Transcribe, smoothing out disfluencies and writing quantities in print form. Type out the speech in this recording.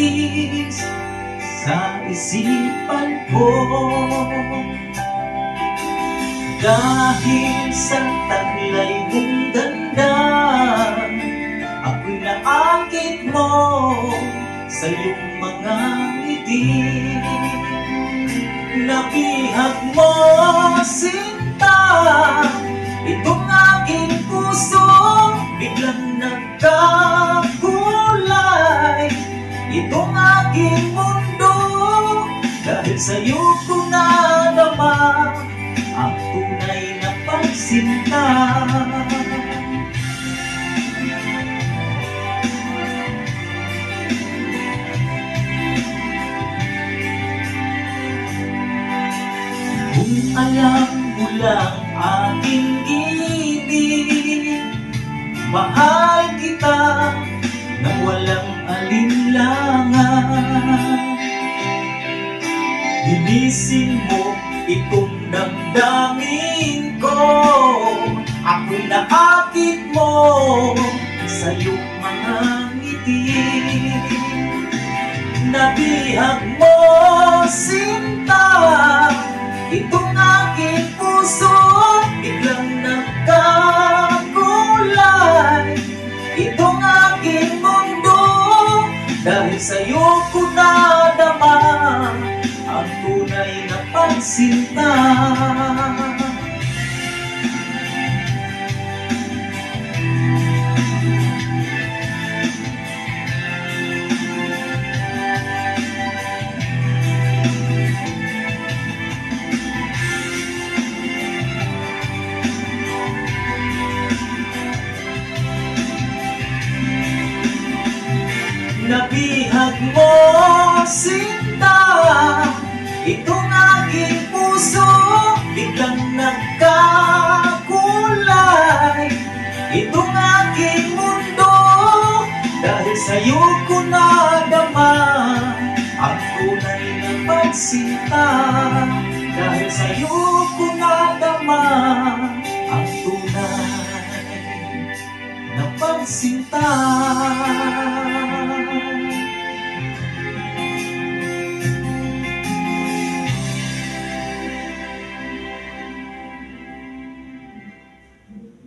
labis sa isipan ko. Dahil sa taglay mong ganda, ako'y naakit mo sa iyong mga ngiti. Nabihag mo, sinta, itong aking puso, biglang nagkakulay. Itong aking mundo, dahil sa'yo ko nadama ang tunay na pagsinta. Kung alam mo lang aking ibig, mahal kita nang walang alinlangan. Linisin mo itong damdamin ko, ako'y naakit mo sa iyong mga ngiti. Nabihag mo, sinta, itong aking puso, biglang nagkakulay. Itong aking mundo, dahil sa'yo ko nadama ang tunay na pagsinta. Nabihag mo, sinta, itong aking puso, biglang nagkakulay. Itong aking mundo, dahil sa'yo ko nadama ang tunay na pagsinta. Dahil sa'yo ko nadama ang tunay na pagsinta.